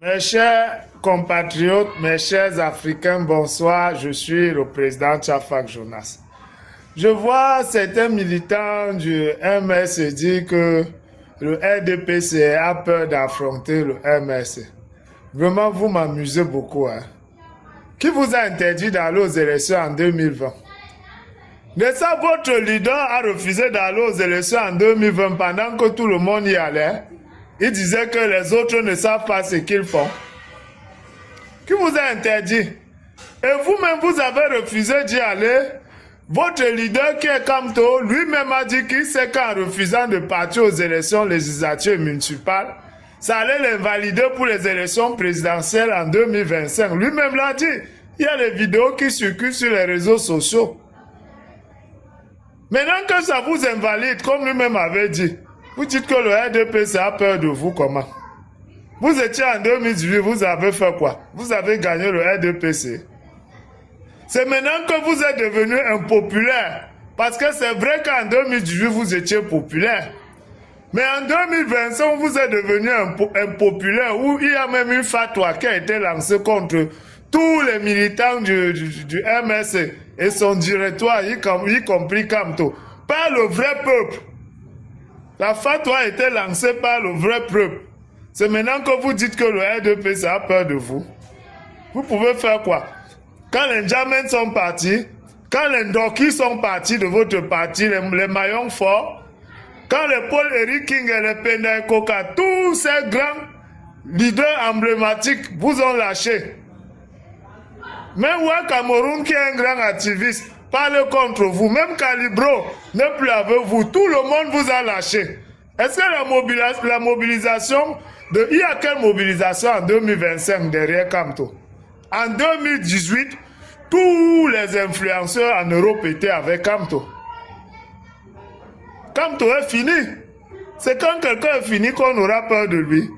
Mes chers compatriotes, mes chers Africains, bonsoir. Je suis le président Tchafak Jonas. Je vois certains militants du MSC dire que le RDPC a peur d'affronter le MSC. Vraiment, vous m'amusez beaucoup. Qui vous a interdit d'aller aux élections en 2020? De ça, votre leader a refusé d'aller aux élections en 2020 pendant que tout le monde y allait. Il disait que les autres ne savent pas ce qu'ils font. Qui vous a interdit? Et vous-même, vous avez refusé d'y aller. Votre leader qui est Kamto, lui-même a dit qu'il sait qu'en refusant de partir aux élections législatives et municipales, ça allait l'invalider pour les élections présidentielles en 2025. Lui-même l'a dit. Il y a des vidéos qui circulent sur les réseaux sociaux. Maintenant que ça vous invalide, comme lui-même avait dit, vous dites que le RDPC a peur de vous, comment? Vous étiez en 2018, vous avez fait quoi? Vous avez gagné le RDPC. C'est maintenant que vous êtes devenu impopulaire. Parce que c'est vrai qu'en 2018, vous étiez populaire. Mais en 2025, vous êtes devenu impopulaire, où il y a même une fatwa qui a été lancée contre tous les militants du MSC et son directoire, y compris Kamto, par le vrai peuple. La fatwa a été lancée par le vrai peuple. C'est maintenant que vous dites que le RDPC a peur de vous. Vous pouvez faire quoi? Quand les Ndjamens sont partis, quand les Ndoki sont partis de votre parti, les maillons forts, quand les Paul Eric King et les Penda Koka, tous ces grands leaders emblématiques vous ont lâché. Même Wa Cameroun, qui est un grand activiste, parle contre vous. Même Calibro n'est plus avec vous. Tout le monde vous a lâché. Est-ce que la mobilisation, il y a quelle mobilisation en 2025 derrière Kamto? En 2018, tous les influenceurs en Europe étaient avec Kamto. Kamto est fini. C'est quand quelqu'un est fini qu'on aura peur de lui.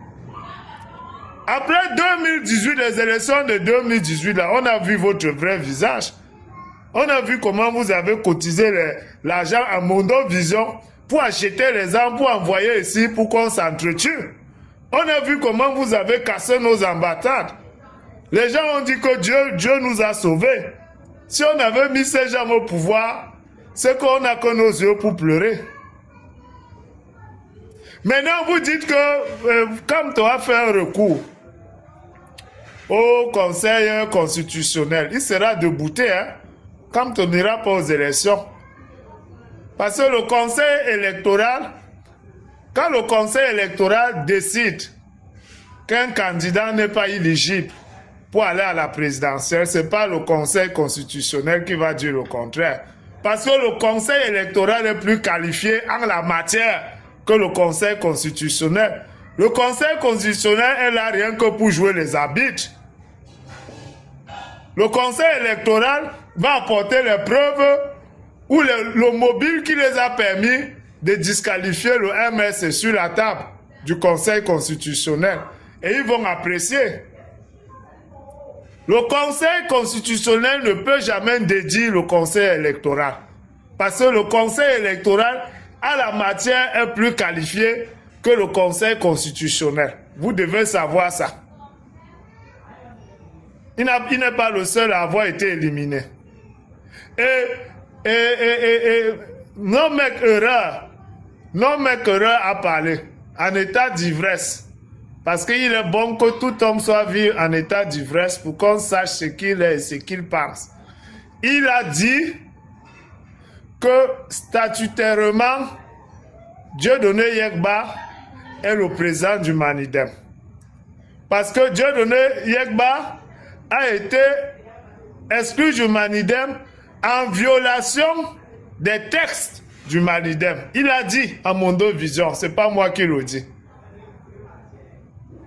Après 2018, les élections de 2018, là, on a vu votre vrai visage. On a vu comment vous avez cotisé l'argent à Mondo Vision pour acheter les armes, pour envoyer ici, pour qu'on s'entretue. On a vu comment vous avez cassé nos ambassades. Les gens ont dit que Dieu nous a sauvés. Si on avait mis ces gens au pouvoir, c'est qu'on n'a que nos yeux pour pleurer. Maintenant, vous dites que Kamto a fait un recours au Conseil constitutionnel, il sera débouté, Kamto n'ira pas aux élections. Parce que le Conseil électoral, quand le Conseil électoral décide qu'un candidat n'est pas éligible pour aller à la présidentielle, ce n'est pas le Conseil constitutionnel qui va dire le contraire. Parce que le Conseil électoral est plus qualifié en la matière que le Conseil constitutionnel. Le Conseil constitutionnel est là rien que pour jouer les arbitres. Le Conseil électoral va apporter les preuves ou le mobile qui les a permis de disqualifier le MS sur la table du Conseil constitutionnel. Et ils vont apprécier. Le Conseil constitutionnel ne peut jamais dédier le Conseil électoral. Parce que le Conseil électoral, à la matière, est plus qualifié que le Conseil constitutionnel. Vous devez savoir ça. Il n'est pas le seul à avoir été éliminé. Non mec erreur a parlé en état d'ivresse. Parce qu'il est bon que tout homme soit vu en état d'ivresse pour qu'on sache ce qu'il est et ce qu'il pense. Il a dit que statutairement, Dieudonné Yekba est le président du Manidem. Parce que Dieudonné Yekba a été exclu du Manidem en violation des textes du Manidem. Il a dit à Mondo Vision, c'est pas moi qui le dis.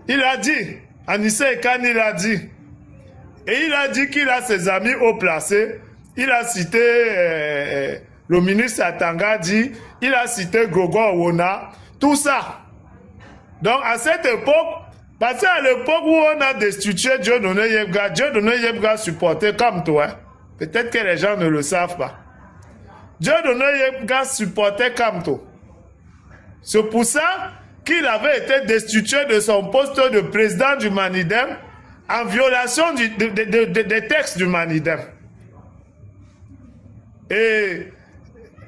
Il a dit, Anissa Ekan il a dit, et il a dit qu'il a ses amis haut placés. Il a cité le ministre Atanga dit, il a cité Gogo Owona, tout ça. Donc à cette époque, parce qu'à l'époque où on a destitué Dieudonné Yekba supportait comme toi. Peut-être que les gens ne le savent pas. Dieudonné Yekba supportait Kamto. C'est pour ça qu'il avait été destitué de son poste de président du Manidem en violation des textes du Manidem. Et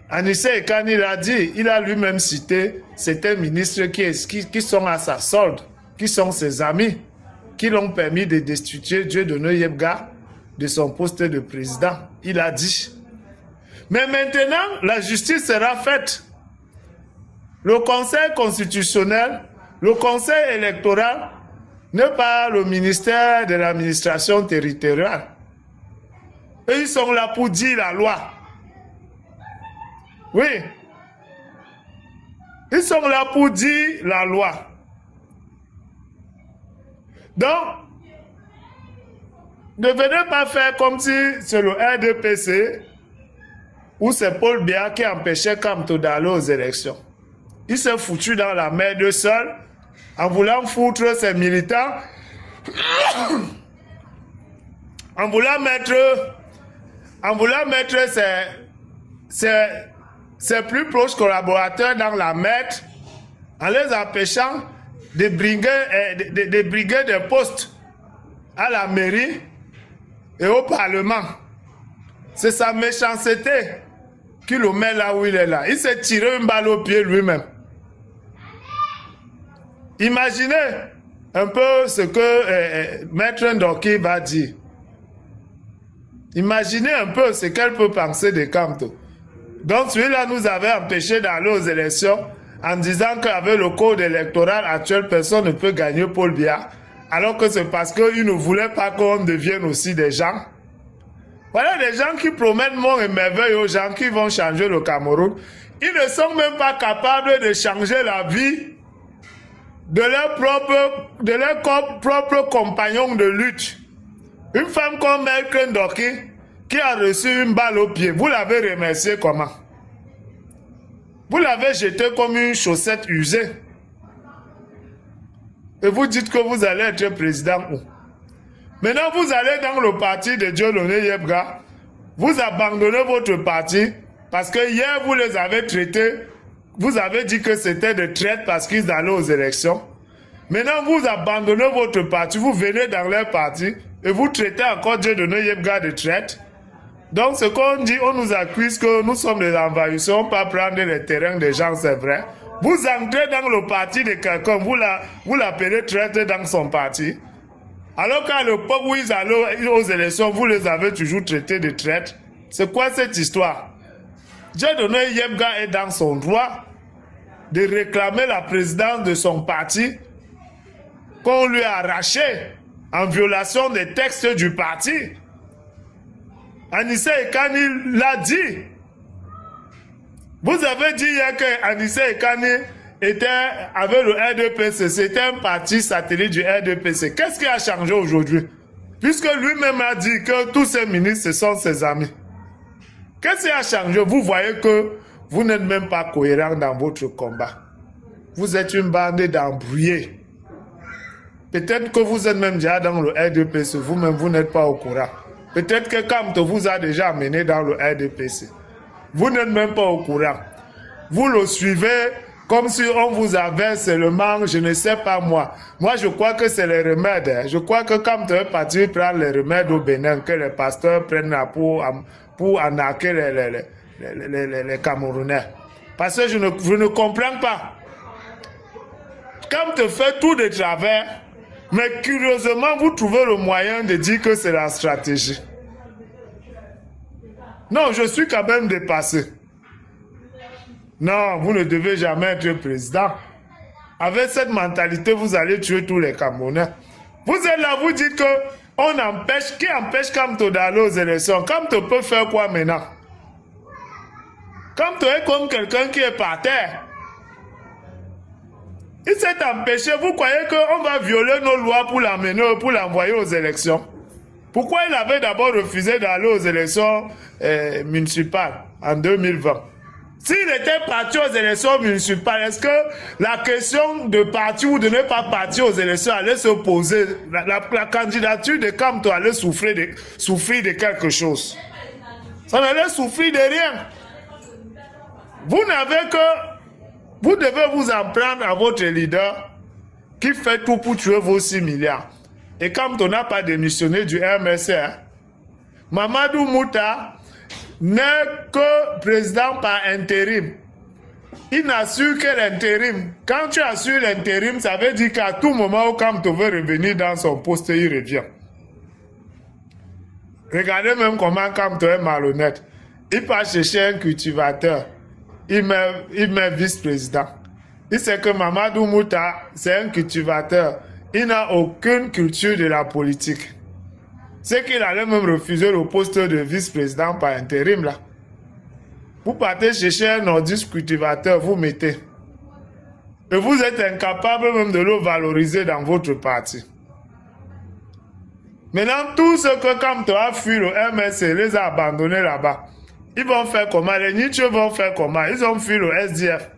Anissé Ekani l'a dit, il a lui-même cité certains ministres qui sont à sa solde, qui sont ses amis, qui l'ont permis de destituer Dieudonné Yebga de son poste de président. Il a dit. Mais maintenant, la justice sera faite. Le Conseil constitutionnel, le Conseil électoral, n'est pas le ministère de l'administration territoriale. Et ils sont là pour dire la loi. Oui. Ils sont là pour dire la loi. Donc, ne venez pas faire comme si c'est le RDPC ou c'est Paul Biya qui empêchait Kamto d'aller aux élections. Il s'est foutu dans la mer de seul en voulant foutre ses militants, en voulant mettre ses plus proches collaborateurs dans la mer, en les empêchant de briguer des postes à la mairie et au Parlement. C'est sa méchanceté qui le met là où il est là. Il s'est tiré une balle au pied lui-même. Imaginez un peu ce que Maître Ndoki va dire. Imaginez un peu ce qu'elle peut penser de Kamto. Donc celui-là nous avait empêché d'aller aux élections en disant qu'avec le code électoral actuel, personne ne peut gagner Paul Biya, alors que c'est parce qu'il ne voulait pas qu'on devienne aussi des gens. Voilà des gens qui promettent mort et merveille aux gens qui vont changer le Cameroun. Ils ne sont même pas capables de changer la vie de leurs propres compagnons de lutte. Une femme comme Maître Ndoki qui a reçu une balle au pied, vous l'avez remercié comment? Vous l'avez jeté comme une chaussette usée. Et vous dites que vous allez être président où? Maintenant, vous allez dans le parti de Dieudonné Yebga, vous abandonnez votre parti parce que hier, vous les avez traités, vous avez dit que c'était des traîtres parce qu'ils allaient aux élections. Maintenant, vous abandonnez votre parti, vous venez dans leur parti et vous traitez encore Dieudonné Yebga de traître. Donc, ce qu'on dit, on nous accuse que nous sommes des envahisseurs, on ne peut pas prendre les terrains des gens, c'est vrai. Vous entrez dans le parti de quelqu'un, vous l'appelez traître dans son parti. Alors qu'à l'époque où ils allaient aux élections, vous les avez toujours traités de traîtres. C'est quoi cette histoire? Dieudonné Yebga est dans son droit de réclamer la présidence de son parti qu'on lui a arraché en violation des textes du parti. Anissé Ekani l'a dit. Vous avez dit hier que Anissé Ekani avait le RDPC, c'était un parti satellite du RDPC. Qu'est-ce qui a changé aujourd'hui? Puisque lui-même a dit que tous ses ministres sont ses amis. Qu'est-ce qui a changé? Vous voyez que vous n'êtes même pas cohérent dans votre combat. Vous êtes une bande d'embrouillés. Peut-être que vous êtes même déjà dans le RDPC, vous-même vous n'êtes pas au courant. Peut-être que Kamto vous a déjà amené dans le RDPC. Vous n'êtes même pas au courant. Vous le suivez comme si on vous avait seulement, je ne sais pas moi. Moi, je crois que c'est les remèdes. Hein. Je crois que Kamto est parti prendre les remèdes au Bénin, que les pasteurs prennent pour arnaquer les Camerounais. Parce que je ne comprends pas. Kamto fait tout de travers. Mais curieusement, vous trouvez le moyen de dire que c'est la stratégie. Non, je suis quand même dépassé. Non, vous ne devez jamais être président. Avec cette mentalité, vous allez tuer tous les Camerounais. Vous êtes là, vous dites que qui empêche Kamto d'aller aux élections? Kamto peut faire quoi maintenant? Kamto est comme quelqu'un qui est par terre. Il s'est empêché. Vous croyez qu'on va violer nos lois pour l'amener, pour l'envoyer aux élections? Pourquoi il avait d'abord refusé d'aller aux élections municipales en 2020? S'il était parti aux élections municipales, est-ce que la question de partir ou de ne pas partir aux élections allait se poser? La candidature de Kamto allait souffrir de quelque chose. Ça n'allait souffrir de rien. Vous devez vous en prendre à votre leader qui fait tout pour tuer vos 6 milliards. Et quand on n'a pas démissionné du MSC, hein, Mamadou Mouta n'est que président par intérim. Il n'assure que l'intérim. Quand tu assures l'intérim, ça veut dire qu'à tout moment où Kamto veut revenir dans son poste, il revient. Regardez même comment Kamto est malhonnête. Il part chercher un cultivateur. Il met vice-président. Il sait que Mamadou Mouta, c'est un cultivateur. Il n'a aucune culture de la politique. C'est qu'il allait même refuser le poste de vice-président par intérim là. Vous partez chercher un nordiste cultivateur, vous mettez. Et vous êtes incapable même de le valoriser dans votre parti. Maintenant, tout ce que Kamto a fui le MSC, les a abandonnés là-bas. Ils vont faire comment? Les Nietzsche vont faire comment? Ils ont fui le SDF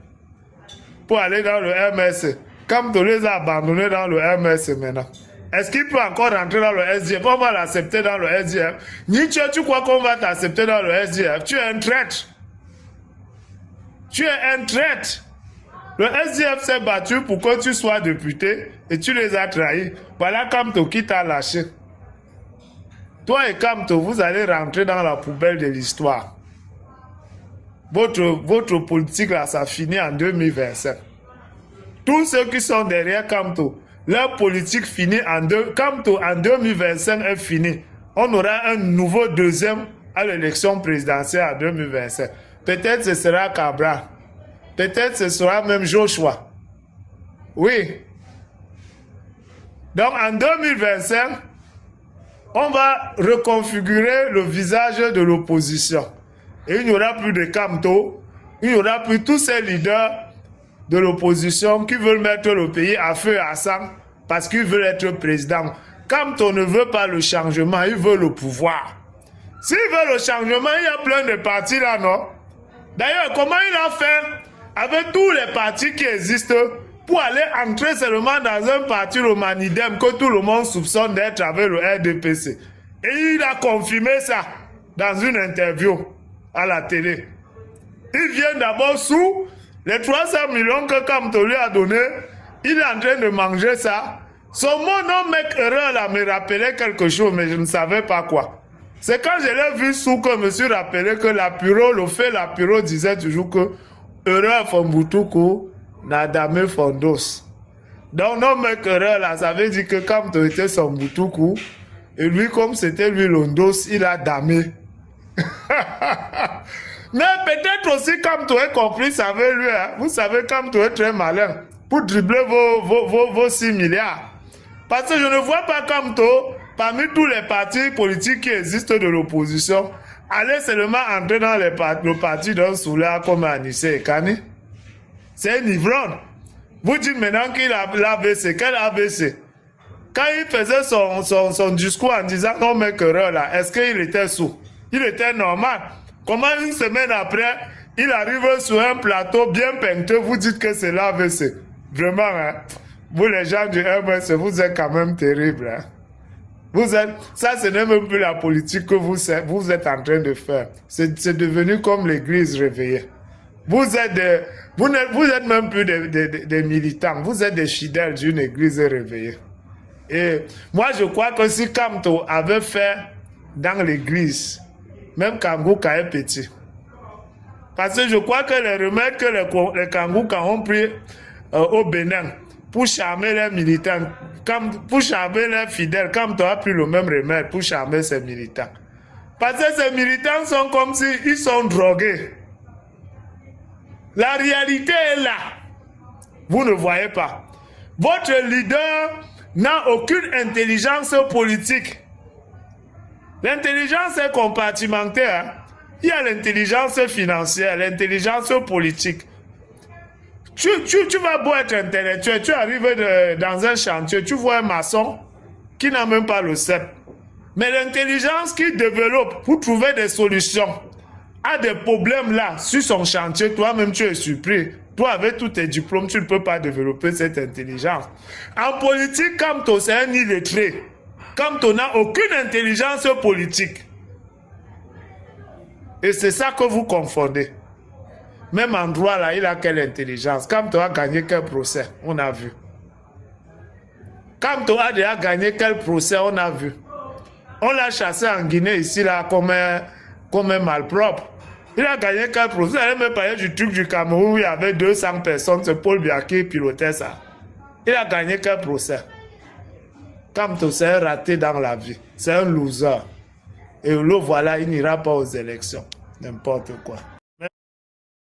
pour aller dans le MSC. Kamto les a abandonnés dans le MSC maintenant. Est-ce qu'il peut encore rentrer dans le SDF? On va l'accepter dans le SDF. Nietzsche, tu crois qu'on va t'accepter dans le SDF? Tu es un traître. Tu es un traître. Le SDF s'est battu pour que tu sois député et tu les as trahis. Voilà Kamto qui t'a lâché. Toi et Kamto, vous allez rentrer dans la poubelle de l'histoire. Votre politique là, ça finit en 2025. Tous ceux qui sont derrière Kamto, leur politique finit Kamto en 2025 est fini. On aura un nouveau deuxième à l'élection présidentielle en 2025. Peut-être ce sera Cabral. Peut-être ce sera même Joshua. Oui. Donc en 2025, on va reconfigurer le visage de l'opposition. Et il n'y aura plus de Kamto, il n'y aura plus tous ces leaders de l'opposition qui veulent mettre le pays à feu et à sang parce qu'ils veulent être président. Kamto ne veut pas le changement, il veut le pouvoir. S'il veut le changement, il y a plein de partis là, non? D'ailleurs, comment il a fait avec tous les partis qui existent pour aller entrer seulement dans un parti, le Manidem, que tout le monde soupçonne d'être avec le RDPC. Et il a confirmé ça dans une interview à la télé. Il vient d'abord sous les 300 millions que Kamto lui a donné. Il est en train de manger ça. Son nom mec erreur là me rappelait quelque chose, mais je ne savais pas quoi. C'est quand je l'ai vu sous que je me suis rappelé que Lapiro disait toujours que erreur Fombutuku Nadame Fondos. Donc non mec erreur là, ça veut dire que Kamto était son Butuku, et lui comme c'était lui l'Ondos, il a damé. Mais peut-être aussi Kamto est complice avec lui. Hein. Vous savez, Kamto est très malin pour dribbler vos 6 milliards. Parce que je ne vois pas Kamto, parmi tous les partis politiques qui existent de l'opposition, aller seulement entrer dans le parti d'un soulard comme Anissé et Kani. C'est un ivrogne. Vous dites maintenant qu'il a l'AVC. Quel AVC? Quand il faisait son discours en disant non mais quereur là, est-ce qu'il était sous? Il était normal. Comment une semaine après, il arrive sur un plateau bien peinteux, vous dites que c'est l'AVC. Vraiment, hein? Vous les gens du MS, vous êtes quand même terribles. Hein? Ça, ce n'est même plus la politique que vous êtes en train de faire. C'est devenu comme l'église réveillée. Vous êtes même plus des militants, vous êtes des fidèles d'une église réveillée. Et moi, je crois que si Kamto avait fait dans l'église, même Kangouka est petit. Parce que je crois que les remèdes que les Kangouka ont pris au Bénin pour charmer les militants, pour charmer les fidèles, Kamto a pris le même remède pour charmer ses militants. Parce que ces militants sont comme s'ils sont drogués. La réalité est là. Vous ne voyez pas. Votre leader n'a aucune intelligence politique. L'intelligence est compartimentée. Hein? Il y a l'intelligence financière, l'intelligence politique. Tu vas beau être intellectuel, tu arrives dans un chantier, tu vois un maçon qui n'a même pas le CEP. Mais l'intelligence qu'il développe pour trouver des solutions à des problèmes là, sur son chantier, toi-même tu es surpris. Toi, avec tous tes diplômes, tu ne peux pas développer cette intelligence. En politique, Kamto, c'est un illettré. Kamto n'a aucune intelligence politique. Et c'est ça que vous confondez. Même endroit là, il a quelle intelligence. Kamto a gagné quel procès, on a vu. Kamto a déjà gagné quel procès, on a vu. On l'a chassé en Guinée ici là comme un malpropre. Il a gagné quel procès. Il me parlait du truc du Cameroun où il y avait 200 personnes, c'est Paul Biya qui pilotait ça. Il a gagné quel procès. Kamto c'est un raté dans la vie. C'est un loser. Et le voilà, il n'ira pas aux élections. N'importe quoi.